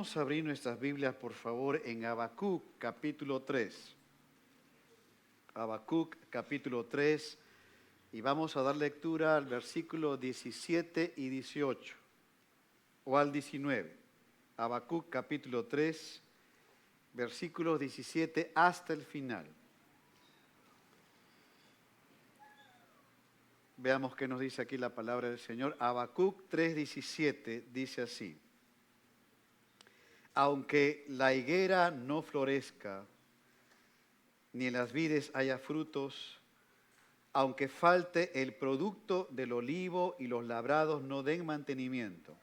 Vamos a abrir nuestras Biblias, por favor, en Habacuc, capítulo 3. Habacuc, capítulo 3, y vamos a dar lectura al versículo 17 y 18, o al 19. Habacuc, capítulo 3, versículos 17 hasta el final. Veamos qué nos dice aquí la palabra del Señor. Habacuc 3:17 dice así: aunque la higuera no florezca, ni en las vides haya frutos, aunque falte el producto del olivo y los labrados no den mantenimiento,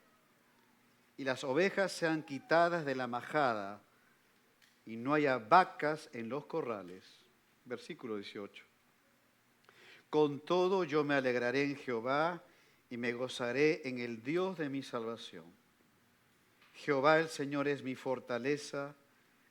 y las ovejas sean quitadas de la majada, y no haya vacas en los corrales. Versículo 18. Con todo yo me alegraré en Jehová y me gozaré en el Dios de mi salvación. Jehová el Señor es mi fortaleza,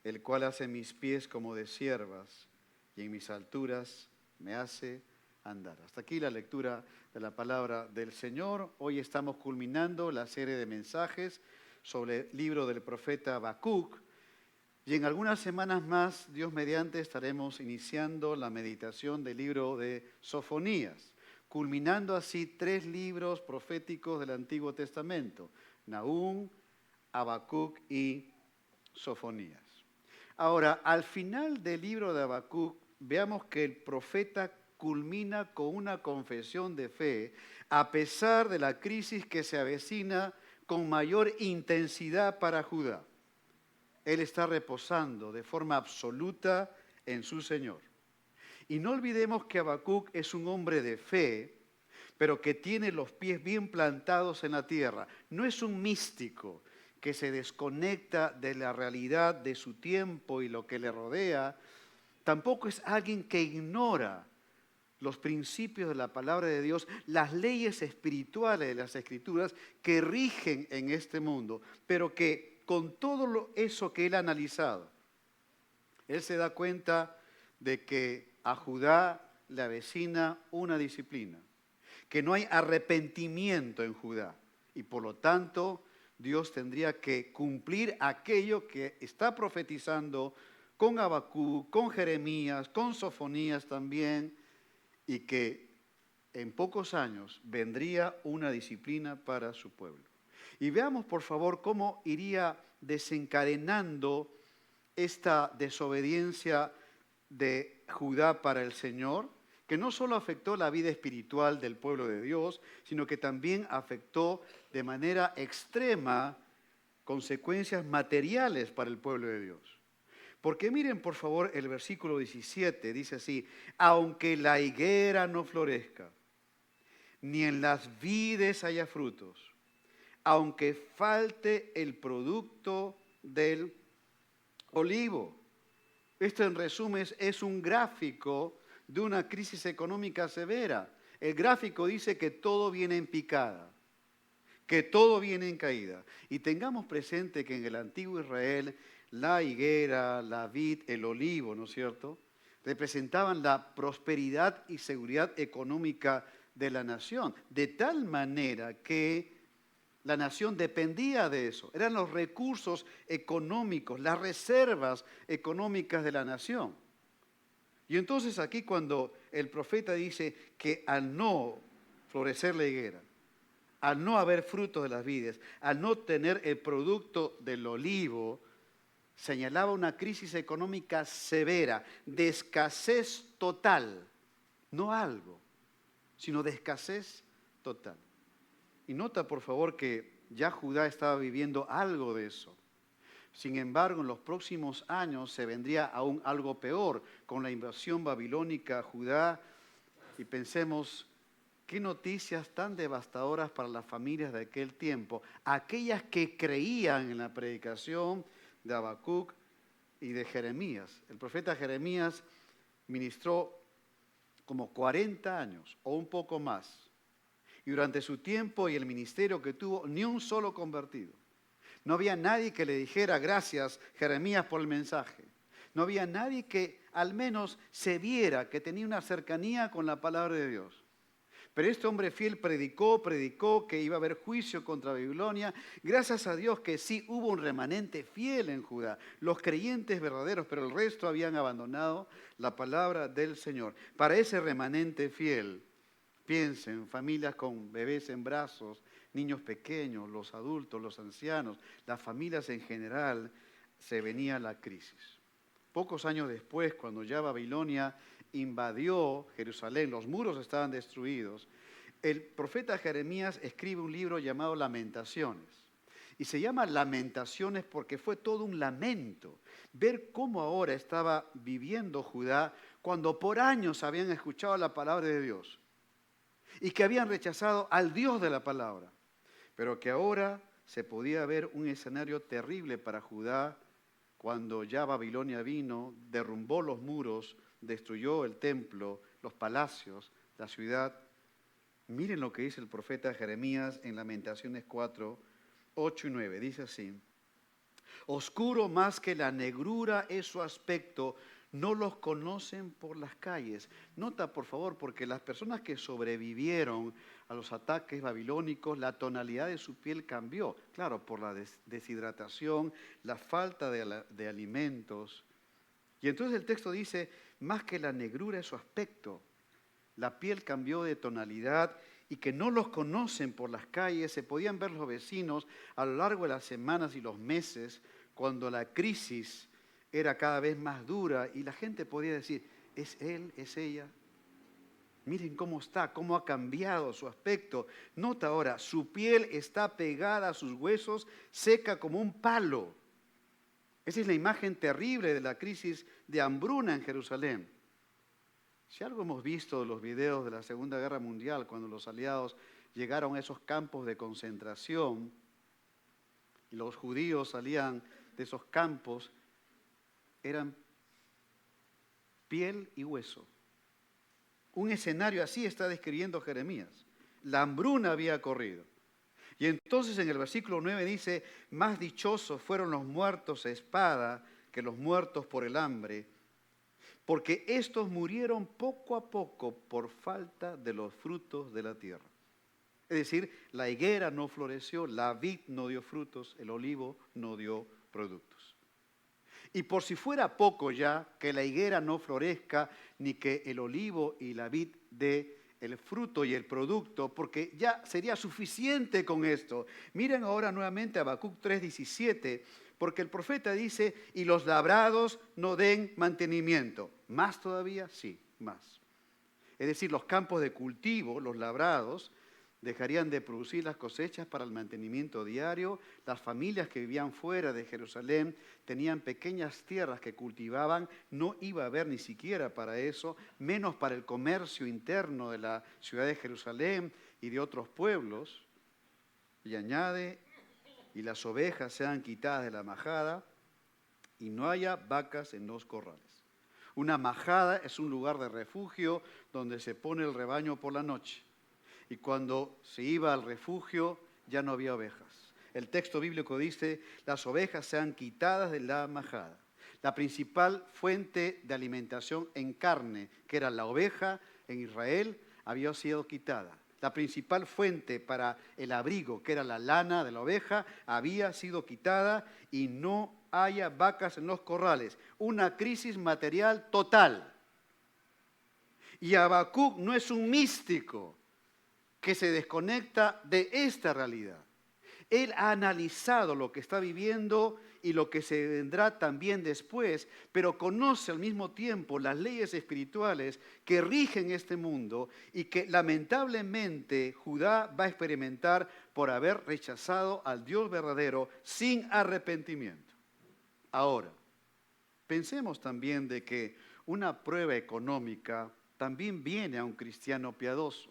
el cual hace mis pies como de ciervas y en mis alturas me hace andar. Hasta aquí la lectura de la palabra del Señor. Hoy estamos culminando la serie de mensajes sobre el libro del profeta Habacuc. Y en algunas semanas más, Dios mediante, estaremos iniciando la meditación del libro de Sofonías, culminando así 3 libros proféticos del Antiguo Testamento: Nahum, Habacuc y Sofonías. Ahora, al final del libro de Habacuc, veamos que el profeta culmina con una confesión de fe, a pesar de la crisis que se avecina con mayor intensidad para Judá. Él está reposando de forma absoluta en su Señor. Y no olvidemos que Habacuc es un hombre de fe, pero que tiene los pies bien plantados en la tierra. No es un místico que se desconecta de la realidad de su tiempo y lo que le rodea. Tampoco es alguien que ignora los principios de la palabra de Dios, las leyes espirituales de las Escrituras que rigen en este mundo, pero que con todo eso que él ha analizado, él se da cuenta de que a Judá le avecina una disciplina, que no hay arrepentimiento en Judá y por lo tanto Dios tendría que cumplir aquello que está profetizando con Habacuc, con Jeremías, con Sofonías también, y que en pocos años vendría una disciplina para su pueblo. Y veamos, por favor, cómo iría desencadenando esta desobediencia de Judá para el Señor, que no solo afectó la vida espiritual del pueblo de Dios, sino que también afectó de manera extrema consecuencias materiales para el pueblo de Dios. Porque miren, por favor, el versículo 17, dice así: aunque la higuera no florezca, ni en las vides haya frutos, aunque falte el producto del olivo. Esto, en resumen, es un gráfico de una crisis económica severa. El gráfico dice que todo viene en picada, que todo viene en caída. Y tengamos presente que en el antiguo Israel la higuera, la vid, el olivo, ¿no es cierto?, representaban la prosperidad y seguridad económica de la nación, de tal manera que la nación dependía de eso. Eran los recursos económicos, las reservas económicas de la nación. Y entonces aquí, cuando el profeta dice que al no florecer la higuera, al no haber frutos de las vides, al no tener el producto del olivo, señalaba una crisis económica severa, de escasez total, no algo, sino de escasez total. Y nota, por favor, que ya Judá estaba viviendo algo de eso. Sin embargo, en los próximos años se vendría aún algo peor con la invasión babilónica a Judá. Y pensemos, qué noticias tan devastadoras para las familias de aquel tiempo, aquellas que creían en la predicación de Habacuc y de Jeremías. El profeta Jeremías ministró como 40 años o un poco más. Y durante su tiempo y el ministerio que tuvo, ni un solo convertido. No había nadie que le dijera: gracias, Jeremías, por el mensaje. No había nadie que al menos se viera que tenía una cercanía con la palabra de Dios. Pero este hombre fiel predicó que iba a haber juicio contra Babilonia. Gracias a Dios que sí hubo un remanente fiel en Judá, los creyentes verdaderos, pero el resto habían abandonado la palabra del Señor. Para ese remanente fiel, piensen, familias con bebés en brazos, niños pequeños, los adultos, los ancianos, las familias en general, se venía la crisis. Pocos años después, cuando ya Babilonia invadió Jerusalén, los muros estaban destruidos, el profeta Jeremías escribe un libro llamado Lamentaciones. Y se llama Lamentaciones porque fue todo un lamento. Ver cómo ahora estaba viviendo Judá cuando por años habían escuchado la palabra de Dios y que habían rechazado al Dios de la palabra. Pero que ahora se podía ver un escenario terrible para Judá cuando ya Babilonia vino, derrumbó los muros, destruyó el templo, los palacios, la ciudad. Miren lo que dice el profeta Jeremías en Lamentaciones 4, 8 y 9. Dice así: oscuro más que la negrura es su aspecto, no los conocen por las calles. Nota, por favor, porque las personas que sobrevivieron a los ataques babilónicos, la tonalidad de su piel cambió. Claro, por la deshidratación, la falta de alimentos. Y entonces el texto dice, más que la negrura es su aspecto. La piel cambió de tonalidad y que no los conocen por las calles. Se podían ver los vecinos a lo largo de las semanas y los meses cuando la crisis era cada vez más dura y la gente podía decir, ¿es él? ¿Es ella? Miren cómo está, cómo ha cambiado su aspecto. Nota ahora, su piel está pegada a sus huesos, seca como un palo. Esa es la imagen terrible de la crisis de hambruna en Jerusalén. Si algo hemos visto de los videos de la Segunda Guerra Mundial, cuando los aliados llegaron a esos campos de concentración, y los judíos salían de esos campos, eran piel y hueso. Un escenario así está describiendo Jeremías. La hambruna había corrido. Y entonces en el versículo 9 dice, más dichosos fueron los muertos a espada que los muertos por el hambre, porque estos murieron poco a poco por falta de los frutos de la tierra. Es decir, la higuera no floreció, la vid no dio frutos, el olivo no dio productos. Y por si fuera poco ya que la higuera no florezca, ni que el olivo y la vid dé el fruto y el producto, porque ya sería suficiente con esto. Miren ahora nuevamente a Habacuc 3:17, porque el profeta dice, y los labrados no den mantenimiento. ¿Más todavía? Sí, más. Es decir, los campos de cultivo, los labrados, dejarían de producir las cosechas para el mantenimiento diario. Las familias que vivían fuera de Jerusalén tenían pequeñas tierras que cultivaban, no iba a haber ni siquiera para eso, menos para el comercio interno de la ciudad de Jerusalén y de otros pueblos. Y añade, y las ovejas sean quitadas de la majada y no haya vacas en los corrales. Una majada es un lugar de refugio donde se pone el rebaño por la noche. Y cuando se iba al refugio ya no había ovejas. El texto bíblico dice, las ovejas sean quitadas de la majada. La principal fuente de alimentación en carne, que era la oveja en Israel, había sido quitada. La principal fuente para el abrigo, que era la lana de la oveja, había sido quitada y no haya vacas en los corrales. Una crisis material total. Y Habacuc no es un místico que se desconecta de esta realidad. Él ha analizado lo que está viviendo y lo que se vendrá también después, pero conoce al mismo tiempo las leyes espirituales que rigen este mundo y que lamentablemente Judá va a experimentar por haber rechazado al Dios verdadero sin arrepentimiento. Ahora, pensemos también de que una prueba económica también viene a un cristiano piadoso.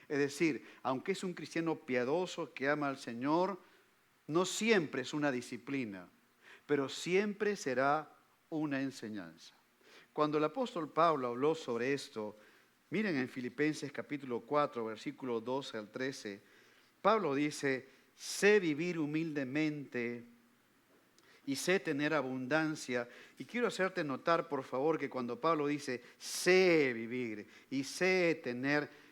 Es decir, aunque es un cristiano piadoso que ama al Señor, no siempre es una disciplina, pero siempre será una enseñanza. Cuando el apóstol Pablo habló sobre esto, miren en Filipenses capítulo 4, versículo 12 al 13, Pablo dice, sé vivir humildemente y sé tener abundancia. Y quiero hacerte notar, por favor, que cuando Pablo dice, sé vivir y sé tener,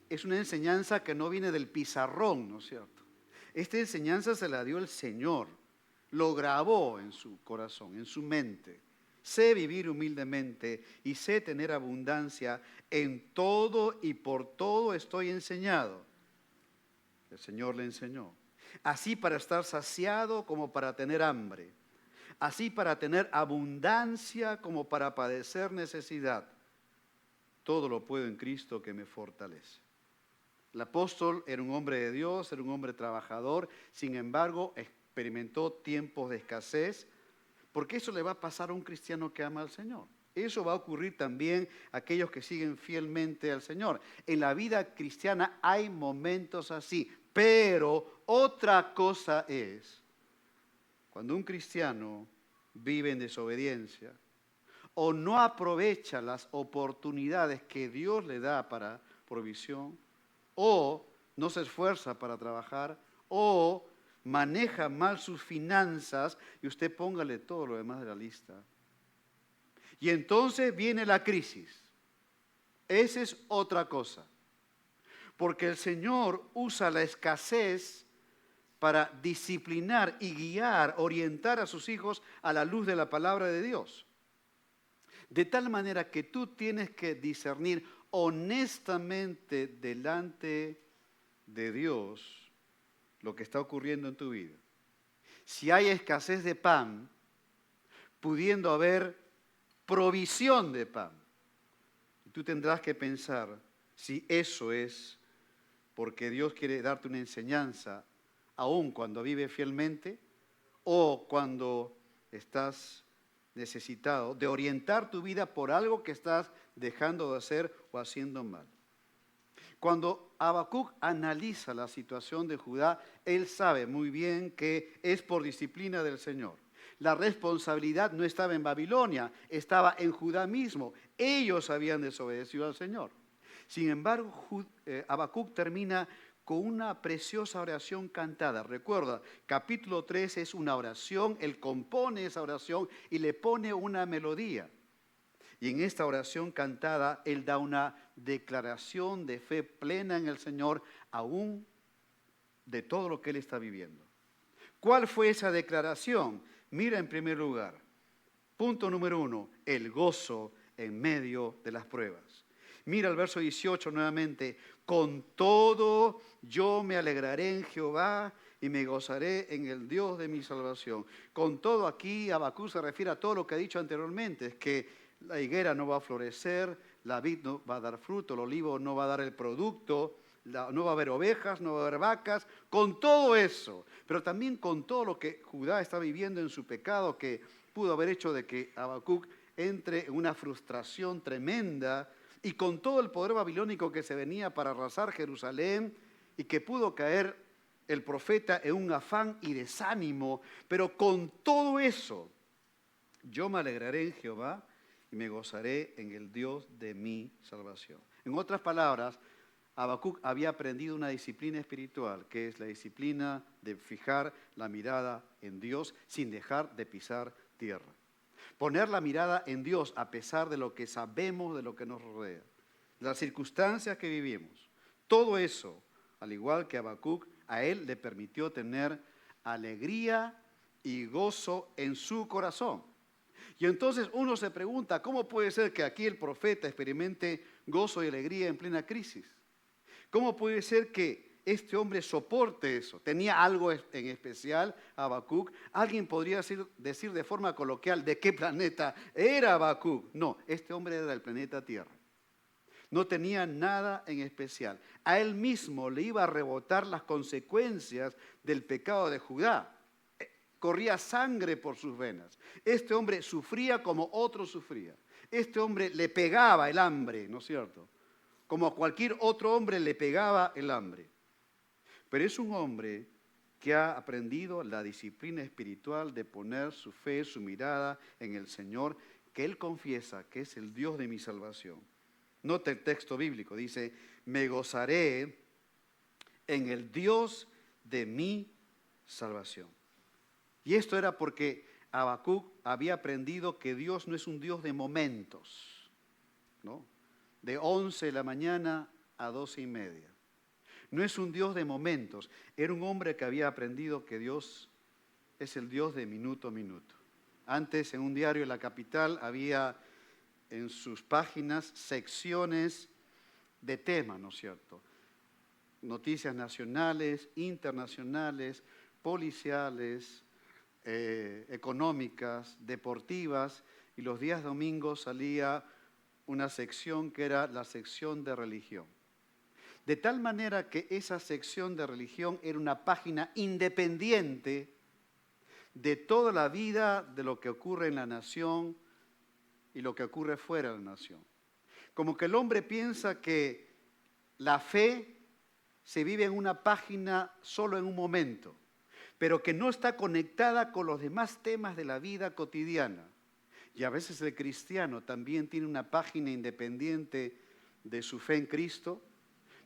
es una enseñanza que no viene del pizarrón, ¿no es cierto? Esta enseñanza se la dio el Señor, lo grabó en su corazón, en su mente. Sé vivir humildemente y sé tener abundancia en todo y por todo estoy enseñado. El Señor le enseñó. Así para estar saciado como para tener hambre. Así para tener abundancia como para padecer necesidad. Todo lo puedo en Cristo que me fortalece. El apóstol era un hombre de Dios, era un hombre trabajador, sin embargo experimentó tiempos de escasez, porque eso le va a pasar a un cristiano que ama al Señor. Eso va a ocurrir también a aquellos que siguen fielmente al Señor. En la vida cristiana hay momentos así, pero otra cosa es cuando un cristiano vive en desobediencia o no aprovecha las oportunidades que Dios le da para provisión, o no se esfuerza para trabajar, o maneja mal sus finanzas, y usted póngale todo lo demás de la lista. Y entonces viene la crisis. Esa es otra cosa. Porque el Señor usa la escasez para disciplinar y guiar, orientar a sus hijos a la luz de la palabra de Dios. De tal manera que tú tienes que discernir honestamente delante de Dios lo que está ocurriendo en tu vida. Si hay escasez de pan, pudiendo haber provisión de pan, tú tendrás que pensar si eso es porque Dios quiere darte una enseñanza, aun cuando vives fielmente o cuando estás necesitado de orientar tu vida por algo que estás dejando de hacer o haciendo mal. Cuando Habacuc analiza la situación de Judá, él sabe muy bien que es por disciplina del Señor. La responsabilidad no estaba en Babilonia, estaba en Judá mismo. Ellos habían desobedecido al Señor. Sin embargo, Habacuc termina con una preciosa oración cantada. Recuerda, capítulo 3 es una oración, él compone esa oración y le pone una melodía. Y en esta oración cantada, él da una declaración de fe plena en el Señor, aún de todo lo que él está viviendo. ¿Cuál fue esa declaración? Mira en primer lugar, punto número 1, el gozo en medio de las pruebas. Mira el verso 18 nuevamente, con todo yo me alegraré en Jehová y me gozaré en el Dios de mi salvación. Con todo aquí Habacuc se refiere a todo lo que ha dicho anteriormente, es que la higuera no va a florecer, la vid no va a dar fruto, el olivo no va a dar el producto, no va a haber ovejas, no va a haber vacas, con todo eso, pero también con todo lo que Judá está viviendo en su pecado, que pudo haber hecho de que Habacuc entre en una frustración tremenda, y con todo el poder babilónico que se venía para arrasar Jerusalén, y que pudo caer el profeta en un afán y desánimo, pero con todo eso, yo me alegraré en Jehová y me gozaré en el Dios de mi salvación. En otras palabras, Habacuc había aprendido una disciplina espiritual, que es la disciplina de fijar la mirada en Dios sin dejar de pisar tierra. Poner la mirada en Dios a pesar de lo que sabemos, de lo que nos rodea, las circunstancias que vivimos. Todo eso, al igual que Habacuc, a él le permitió tener alegría y gozo en su corazón. Y entonces uno se pregunta, ¿cómo puede ser que aquí el profeta experimente gozo y alegría en plena crisis? ¿Cómo puede ser que este hombre soporte eso? ¿Tenía algo en especial Habacuc? Alguien podría decir de forma coloquial, ¿de qué planeta era Habacuc? No, este hombre era del planeta Tierra. No tenía nada en especial. A él mismo le iba a rebotar las consecuencias del pecado de Judá. Corría sangre por sus venas. Este hombre sufría como otro sufría. Este hombre le pegaba el hambre, ¿no es cierto? Como a cualquier otro hombre le pegaba el hambre. Pero es un hombre que ha aprendido la disciplina espiritual de poner su fe, su mirada en el Señor, que él confiesa que es el Dios de mi salvación. Nota el texto bíblico, dice, me gozaré en el Dios de mi salvación. Y esto era porque Habacuc había aprendido que Dios no es un Dios de momentos, ¿no? De 11 de la mañana a 12:30. No es un Dios de momentos. Era un hombre que había aprendido que Dios es el Dios de minuto a minuto. Antes, en un diario de la capital, había en sus páginas secciones de temas, ¿no es cierto? Noticias nacionales, internacionales, policiales, económicas, deportivas, y los días domingos salía una sección que era la sección de religión. De tal manera que esa sección de religión era una página independiente de toda la vida, de lo que ocurre en la nación y lo que ocurre fuera de la nación. Como que el hombre piensa que la fe se vive en una página solo en un momento, pero que no está conectada con los demás temas de la vida cotidiana. Y a veces el cristiano también tiene una página independiente de su fe en Cristo,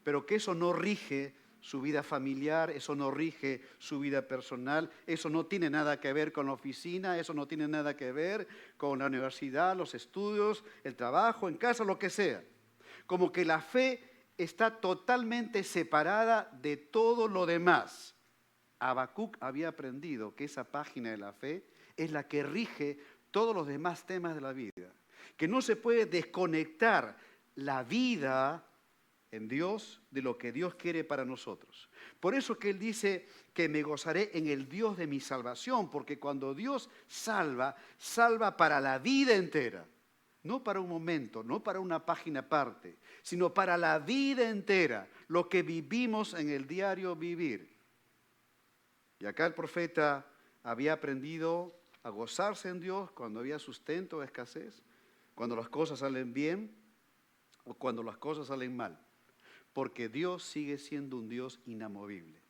pero que eso no rige su vida familiar, eso no rige su vida personal, eso no tiene nada que ver con la oficina, eso no tiene nada que ver con la universidad, los estudios, el trabajo, en casa, lo que sea. Como que la fe está totalmente separada de todo lo demás. Habacuc había aprendido que esa página de la fe es la que rige todos los demás temas de la vida, que no se puede desconectar la vida en Dios de lo que Dios quiere para nosotros. Por eso que Él dice que me gozaré en el Dios de mi salvación, porque cuando Dios salva, salva para la vida entera. No para un momento, no para una página aparte, sino para la vida entera, lo que vivimos en el diario vivir. Y acá el profeta había aprendido a gozarse en Dios cuando había sustento o escasez, cuando las cosas salen bien o cuando las cosas salen mal, porque Dios sigue siendo un Dios inamovible.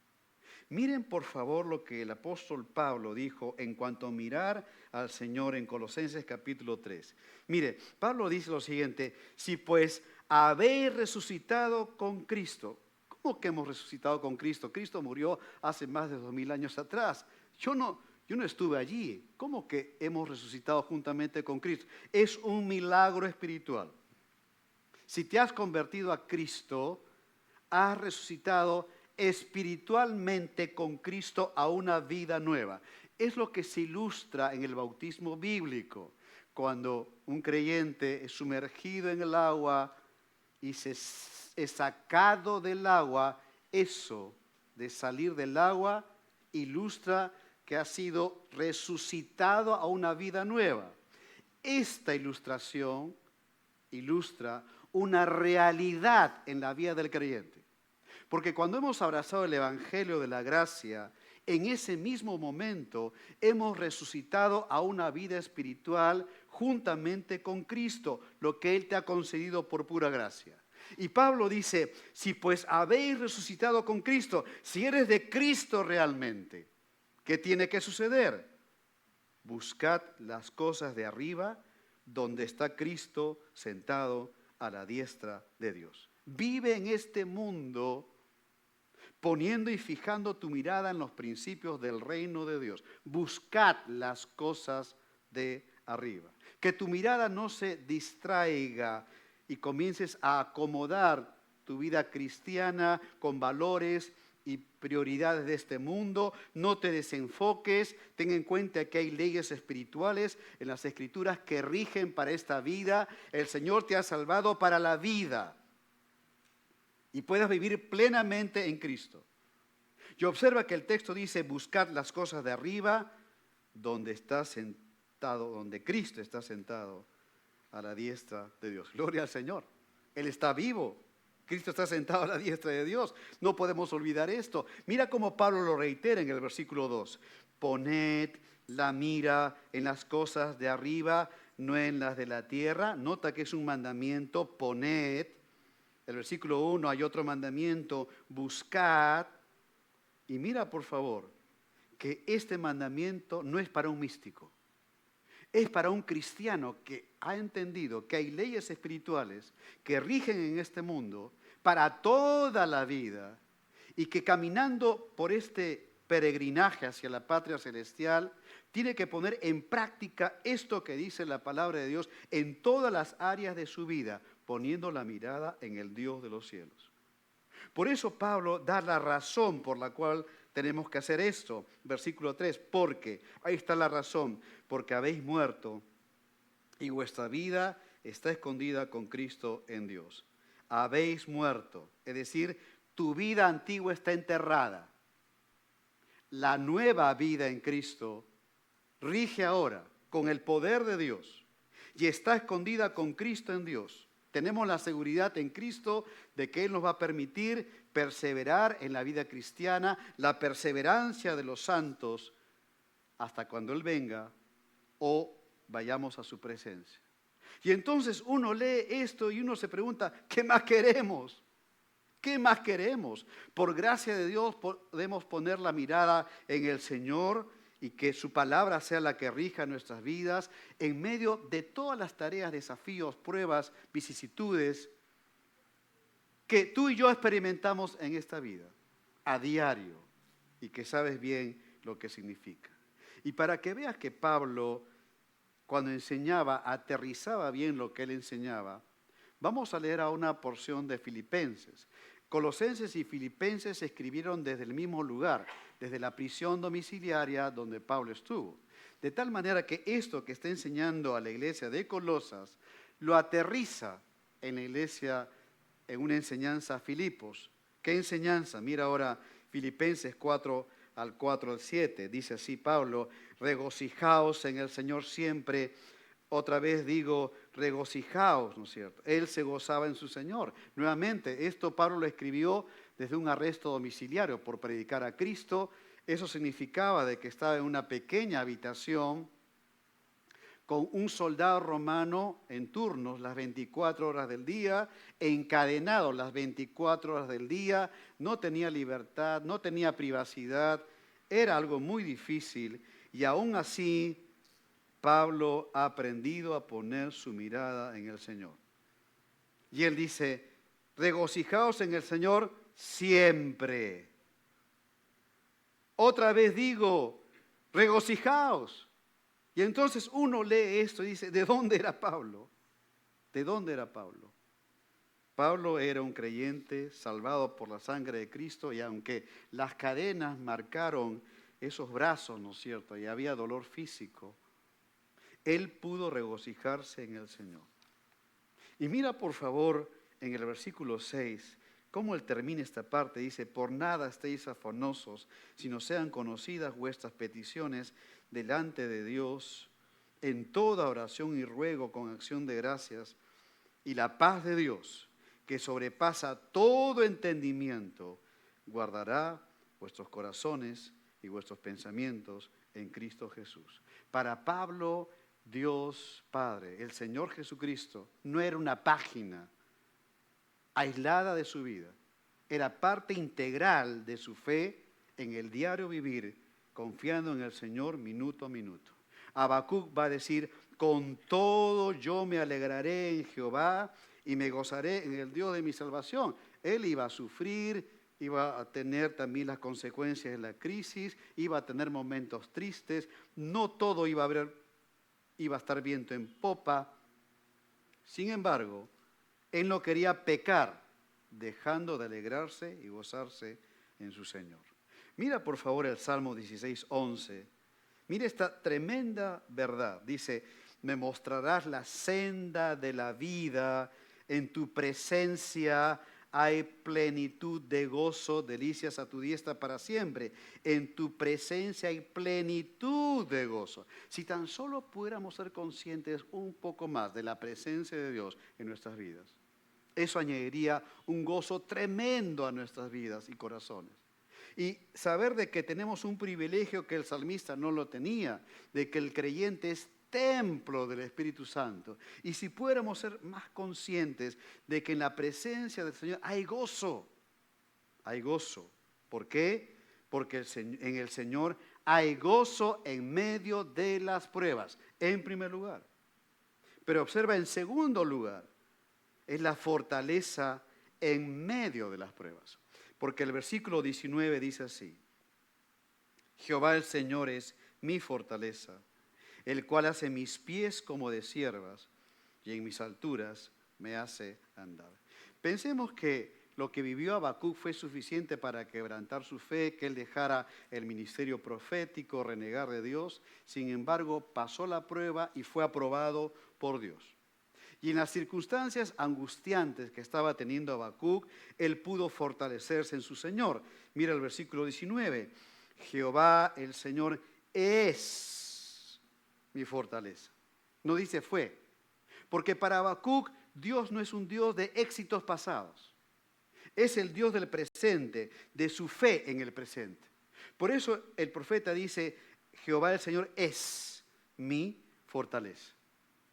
Miren por favor lo que el apóstol Pablo dijo en cuanto a mirar al Señor en Colosenses capítulo 3. Mire, Pablo dice lo siguiente: si pues habéis resucitado con Cristo. ¿Cómo que hemos resucitado con Cristo? Cristo murió hace más de 2000 años atrás. Yo no estuve allí. ¿Cómo que hemos resucitado juntamente con Cristo? Es un milagro espiritual. Si te has convertido a Cristo, has resucitado espiritualmente con Cristo a una vida nueva. Es lo que se ilustra en el bautismo bíblico, cuando un creyente es sumergido en el agua y es sacado del agua. Eso de salir del agua ilustra que ha sido resucitado a una vida nueva. Esta ilustración ilustra una realidad en la vida del creyente. Porque cuando hemos abrazado el Evangelio de la gracia, en ese mismo momento hemos resucitado a una vida espiritual juntamente con Cristo, lo que Él te ha concedido por pura gracia. Y Pablo dice: si pues habéis resucitado con Cristo, si eres de Cristo realmente, ¿qué tiene que suceder? Buscad las cosas de arriba, donde está Cristo sentado a la diestra de Dios. Vive en este mundo poniendo y fijando tu mirada en los principios del reino de Dios. Buscad las cosas de arriba. Que tu mirada no se distraiga y comiences a acomodar tu vida cristiana con valores y prioridades de este mundo. No te desenfoques. Ten en cuenta que hay leyes espirituales en las Escrituras que rigen para esta vida. El Señor te ha salvado para la vida y puedas vivir plenamente en Cristo. Y observa que el texto dice: buscad las cosas de arriba, donde está sentado, donde Cristo está sentado a la diestra de Dios. Gloria al Señor. Él está vivo. Cristo está sentado a la diestra de Dios. No podemos olvidar esto. Mira cómo Pablo lo reitera en el versículo 2. Poned la mira en las cosas de arriba, no en las de la tierra. Nota que es un mandamiento. Poned. El versículo 1 hay otro mandamiento: buscad. Y mira por favor que este mandamiento no es para un místico. Es para un cristiano que ha entendido que hay leyes espirituales que rigen en este mundo para toda la vida y que caminando por este peregrinaje hacia la patria celestial tiene que poner en práctica esto que dice la palabra de Dios en todas las áreas de su vida, poniendo la mirada en el Dios de los cielos. Por eso Pablo da la razón por la cual tenemos que hacer esto. Versículo 3, porque, ahí está la razón, porque habéis muerto y vuestra vida está escondida con Cristo en Dios. Habéis muerto, es decir, tu vida antigua está enterrada. La nueva vida en Cristo rige ahora con el poder de Dios y está escondida con Cristo en Dios. Tenemos la seguridad en Cristo de que Él nos va a permitir perseverar en la vida cristiana, la perseverancia de los santos hasta cuando Él venga o vayamos a su presencia. Y entonces uno lee esto y uno se pregunta, ¿qué más queremos? ¿Qué más queremos? Por gracia de Dios podemos poner la mirada en el Señor y que su palabra sea la que rija nuestras vidas en medio de todas las tareas, desafíos, pruebas, vicisitudes que tú y yo experimentamos en esta vida a diario y que sabes bien lo que significa. Y para que veas que Pablo, cuando enseñaba, aterrizaba bien lo que él enseñaba, vamos a leer a una porción de Filipenses. Colosenses y Filipenses se escribieron desde el mismo lugar, desde la prisión domiciliaria donde Pablo estuvo. De tal manera que esto que está enseñando a la iglesia de Colosas lo aterriza en la iglesia, en una enseñanza a Filipos. ¿Qué enseñanza? Mira ahora Filipenses 4 al 4 al 7. Dice así Pablo, regocijaos en el Señor siempre. Otra vez digo, regocijaos, ¿no es cierto? Él se gozaba en su Señor. Nuevamente, esto Pablo lo escribió desde un arresto domiciliario por predicar a Cristo. Eso significaba de que estaba en una pequeña habitación con un soldado romano en turnos las 24 horas del día, encadenado las 24 horas del día, no tenía libertad, no tenía privacidad, era algo muy difícil y aún así Pablo ha aprendido a poner su mirada en el Señor. Y él dice, regocijaos en el Señor siempre. Otra vez digo, regocijaos. Y entonces uno lee esto y dice, ¿de dónde era Pablo? ¿De dónde era Pablo? Pablo era un creyente salvado por la sangre de Cristo y aunque las cadenas marcaron esos brazos, ¿no es cierto? Y había dolor físico, él pudo regocijarse en el Señor. Y mira por favor en el versículo 6, cómo él termina esta parte. Dice, por nada estéis afanosos, sino sean conocidas vuestras peticiones delante de Dios, en toda oración y ruego con acción de gracias, y la paz de Dios, que sobrepasa todo entendimiento, guardará vuestros corazones y vuestros pensamientos en Cristo Jesús. Para Pablo, Dios Padre, el Señor Jesucristo, no era una página aislada de su vida, era parte integral de su fe en el diario vivir, confiando en el Señor minuto a minuto. Habacuc va a decir, con todo yo me alegraré en Jehová y me gozaré en el Dios de mi salvación. Él iba a sufrir, iba a tener también las consecuencias de la crisis, iba a tener momentos tristes, no todo iba a estar viento en popa. Sin embargo, él no quería pecar, dejando de alegrarse y gozarse en su Señor. Mira por favor el Salmo 16:11. Mira esta tremenda verdad. Dice, me mostrarás la senda de la vida, en tu presencia hay plenitud de gozo, delicias a tu diestra para siempre. En tu presencia hay plenitud de gozo. Si tan solo pudiéramos ser conscientes un poco más de la presencia de Dios en nuestras vidas, eso añadiría un gozo tremendo a nuestras vidas y corazones. Y saber de que tenemos un privilegio que el salmista no lo tenía, de que el creyente es templo del Espíritu Santo. Y si pudiéramos ser más conscientes de que en la presencia del Señor hay gozo. Hay gozo. ¿Por qué? Porque en el Señor hay gozo en medio de las pruebas, en primer lugar. Pero observa, en segundo lugar, es la fortaleza en medio de las pruebas. Porque el versículo 19 dice así, Jehová el Señor es mi fortaleza, el cual hace mis pies como de ciervas y en mis alturas me hace andar. Pensemos que lo que vivió Habacuc fue suficiente para quebrantar su fe, que él dejara el ministerio profético, renegar de Dios. Sin embargo, pasó la prueba y fue aprobado por Dios. Y en las circunstancias angustiantes que estaba teniendo Habacuc, él pudo fortalecerse en su Señor. Mira el versículo 19. Jehová el Señor es mi fortaleza. No dice fue. Porque para Habacuc Dios no es un Dios de éxitos pasados. Es el Dios del presente, de su fe en el presente. Por eso el profeta dice, Jehová el Señor es mi fortaleza.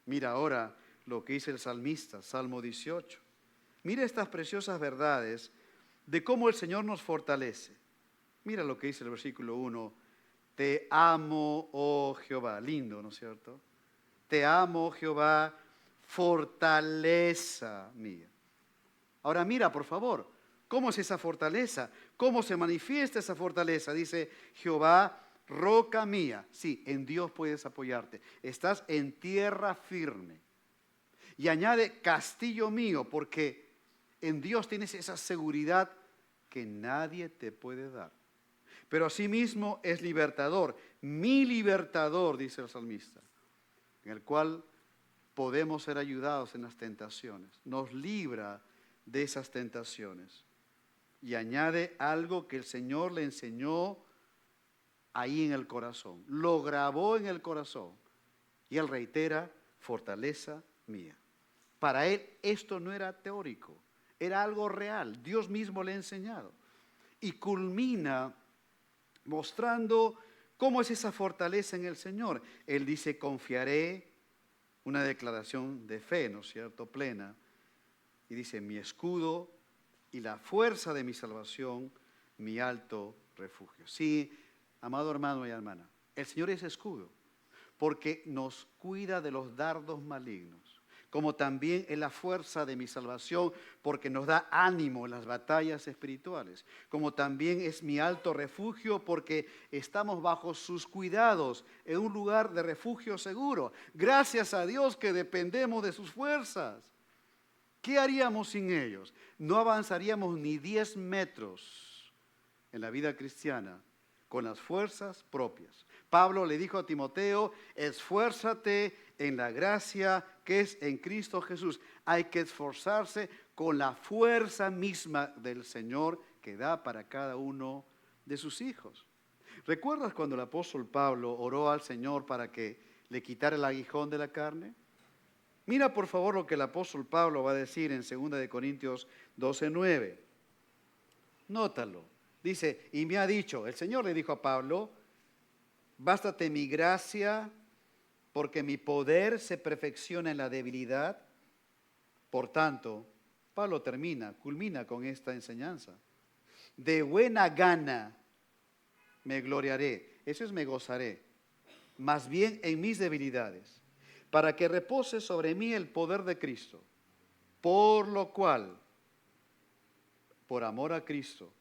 Mira ahora lo que dice el salmista, Salmo 18. Mira estas preciosas verdades de cómo el Señor nos fortalece. Mira lo que dice el versículo 1. Te amo, oh Jehová. Lindo, ¿no es cierto? Te amo, oh Jehová, fortaleza mía. Ahora mira, por favor, ¿cómo es esa fortaleza? ¿Cómo se manifiesta esa fortaleza? Dice, Jehová, roca mía. Sí, en Dios puedes apoyarte. Estás en tierra firme. Y añade, castillo mío, porque en Dios tienes esa seguridad que nadie te puede dar. Pero asimismo es libertador, mi libertador, dice el salmista, en el cual podemos ser ayudados en las tentaciones. Nos libra de esas tentaciones. Y añade algo que el Señor le enseñó ahí en el corazón. Lo grabó en el corazón. Y él reitera, fortaleza mía. Para él esto no era teórico, era algo real. Dios mismo le ha enseñado. Y culmina mostrando cómo es esa fortaleza en el Señor. Él dice, confiaré, una declaración de fe, ¿no es cierto?, plena. Y dice, mi escudo y la fuerza de mi salvación, mi alto refugio. Sí, amado hermano y hermana, el Señor es escudo, porque nos cuida de los dardos malignos, como también es la fuerza de mi salvación, porque nos da ánimo en las batallas espirituales, como también es mi alto refugio, porque estamos bajo sus cuidados, en un lugar de refugio seguro. Gracias a Dios que dependemos de sus fuerzas. ¿Qué haríamos sin ellos? No avanzaríamos ni 10 metros en la vida cristiana con las fuerzas propias. Pablo le dijo a Timoteo, esfuérzate en la gracia que es en Cristo Jesús. Hay que esforzarse con la fuerza misma del Señor que da para cada uno de sus hijos. ¿Recuerdas cuando el apóstol Pablo oró al Señor para que le quitara el aguijón de la carne? Mira por favor lo que el apóstol Pablo va a decir en 2 Corintios 12:9. Nótalo. Dice, y me ha dicho, el Señor le dijo a Pablo, bástate mi gracia, porque mi poder se perfecciona en la debilidad. Por tanto, Pablo culmina con esta enseñanza. De buena gana me gloriaré, eso es me gozaré, más bien en mis debilidades, para que repose sobre mí el poder de Cristo. Por lo cual, por amor a Cristo,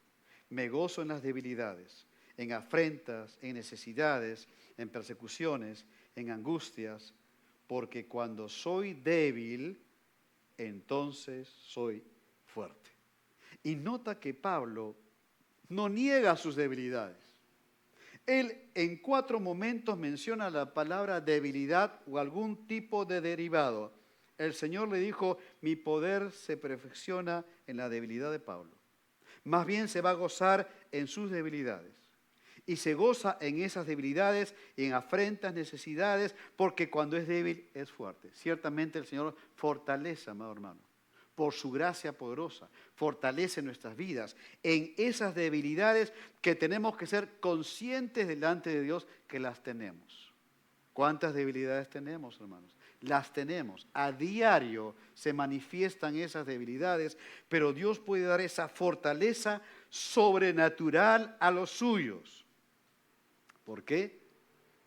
me gozo en las debilidades, en afrentas, en necesidades, en persecuciones, en angustias, porque cuando soy débil, entonces soy fuerte. Y nota que Pablo no niega sus debilidades. Él en 4 momentos menciona la palabra debilidad o algún tipo de derivado. El Señor le dijo, mi poder se perfecciona en la debilidad de Pablo. Más bien se va a gozar en sus debilidades. Y se goza en esas debilidades y en afrentas, necesidades, porque cuando es débil es fuerte. Ciertamente el Señor fortalece, amado hermano, por su gracia poderosa, fortalece nuestras vidas en esas debilidades que tenemos que ser conscientes delante de Dios que las tenemos. ¿Cuántas debilidades tenemos, hermanos? Las tenemos. A diario se manifiestan esas debilidades, pero Dios puede dar esa fortaleza sobrenatural a los suyos. ¿Por qué?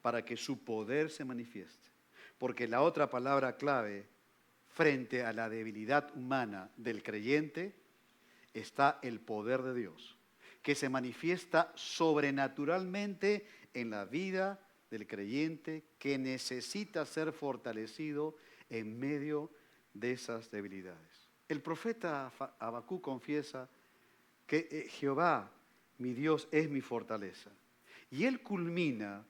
Para que su poder se manifieste. Porque la otra palabra clave frente a la debilidad humana del creyente está el poder de Dios, que se manifiesta sobrenaturalmente en la vida del creyente que necesita ser fortalecido en medio de esas debilidades. El profeta Habacuc confiesa que Jehová, mi Dios, es mi fortaleza. Y él culmina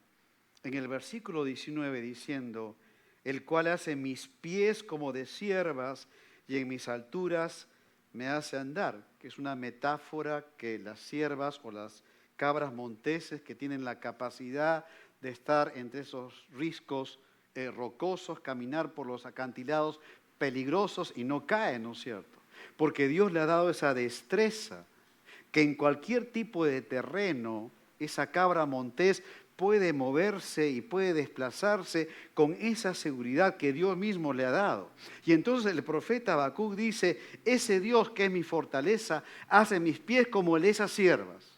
en el versículo 19 diciendo, el cual hace mis pies como de ciervas y en mis alturas me hace andar, que es una metáfora que las ciervas o las cabras monteses que tienen la capacidad de estar entre esos riscos rocosos, caminar por los acantilados peligrosos y no caen, ¿no es cierto? Porque Dios le ha dado esa destreza que en cualquier tipo de terreno, esa cabra montés puede moverse y puede desplazarse con esa seguridad que Dios mismo le ha dado. Y entonces el profeta Habacuc dice, ese Dios que es mi fortaleza hace mis pies como el de esas ciervas.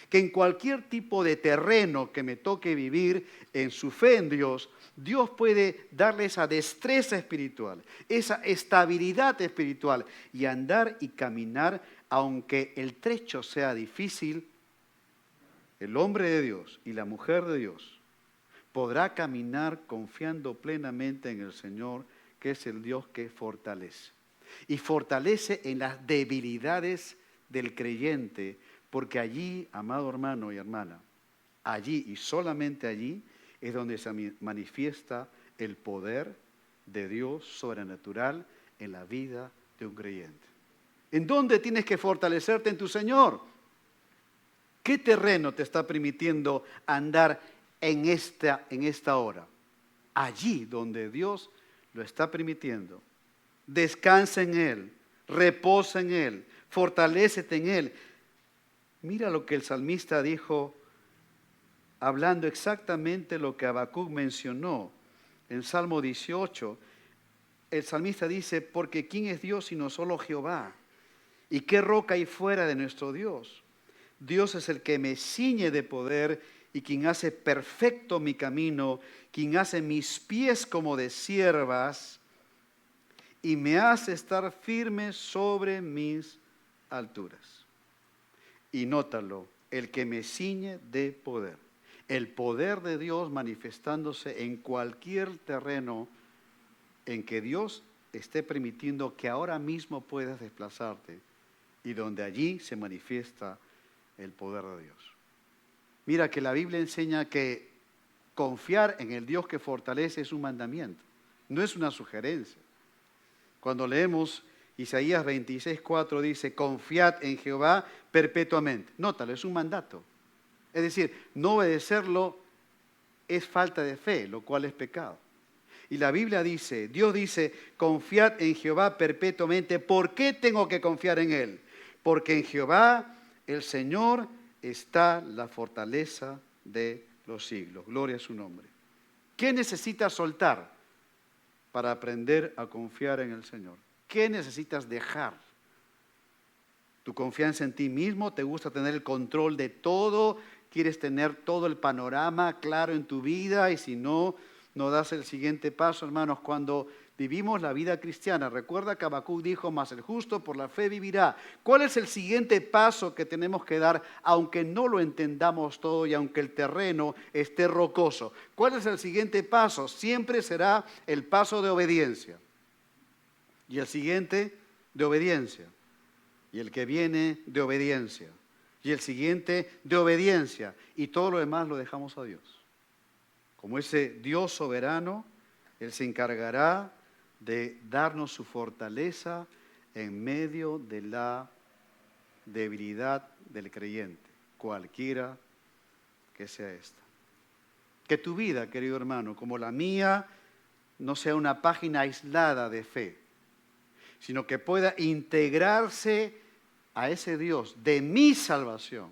Que en cualquier tipo de terreno que me toque vivir en su fe en Dios, Dios puede darle esa destreza espiritual, esa estabilidad espiritual y andar y caminar, aunque el trecho sea difícil, el hombre de Dios y la mujer de Dios podrá caminar confiando plenamente en el Señor, que es el Dios que fortalece. Y fortalece en las debilidades del creyente, porque allí, amado hermano y hermana, allí y solamente allí es donde se manifiesta el poder de Dios sobrenatural en la vida de un creyente. ¿En dónde tienes que fortalecerte en tu Señor? ¿Qué terreno te está permitiendo andar en esta hora? Allí donde Dios lo está permitiendo. Descansa en Él, reposa en Él, fortalécete en Él. Mira lo que el salmista dijo, hablando exactamente lo que Habacuc mencionó en Salmo 18. El salmista dice, porque ¿quién es Dios sino solo Jehová? ¿Y qué roca hay fuera de nuestro Dios? Dios es el que me ciñe de poder y quien hace perfecto mi camino, quien hace mis pies como de ciervas y me hace estar firme sobre mis alturas. Y nótalo, el que me ciñe de poder. El poder de Dios manifestándose en cualquier terreno en que Dios esté permitiendo que ahora mismo puedas desplazarte y donde allí se manifiesta el poder de Dios. Mira que la Biblia enseña que confiar en el Dios que fortalece es un mandamiento, no es una sugerencia. Cuando leemos Isaías 26:4 dice, confiad en Jehová perpetuamente. Nótalo, es un mandato. Es decir, no obedecerlo es falta de fe, lo cual es pecado. Y la Biblia dice, Dios dice, confiad en Jehová perpetuamente. ¿Por qué tengo que confiar en Él? Porque en Jehová, el Señor, está la fortaleza de los siglos. Gloria a su nombre. ¿Qué necesitas soltar para aprender a confiar en el Señor? ¿Qué necesitas dejar? ¿Tu confianza en ti mismo? ¿Te gusta tener el control de todo? ¿Quieres tener todo el panorama claro en tu vida? Y si no, no das el siguiente paso, hermanos. Cuando vivimos la vida cristiana, recuerda que Habacuc dijo, mas el justo por la fe vivirá. ¿Cuál es el siguiente paso que tenemos que dar, aunque no lo entendamos todo y aunque el terreno esté rocoso? ¿Cuál es el siguiente paso? Siempre será el paso de obediencia. Y el siguiente, de obediencia. Y el que viene, de obediencia. Y el siguiente, de obediencia. Y todo lo demás lo dejamos a Dios. Como ese Dios soberano, Él se encargará de darnos su fortaleza en medio de la debilidad del creyente, cualquiera que sea esta. Que tu vida, querido hermano, como la mía, no sea una página aislada de fe, sino que pueda integrarse a ese Dios de mi salvación,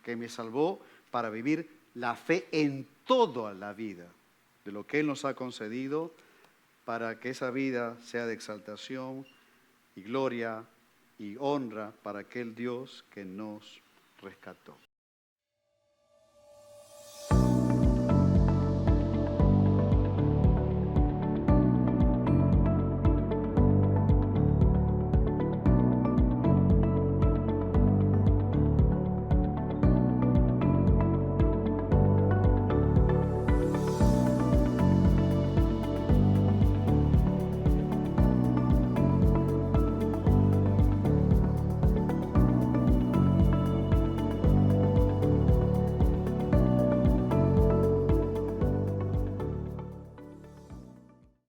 que me salvó para vivir la fe en toda la vida, de lo que Él nos ha concedido, para que esa vida sea de exaltación y gloria y honra para aquel Dios que nos rescató.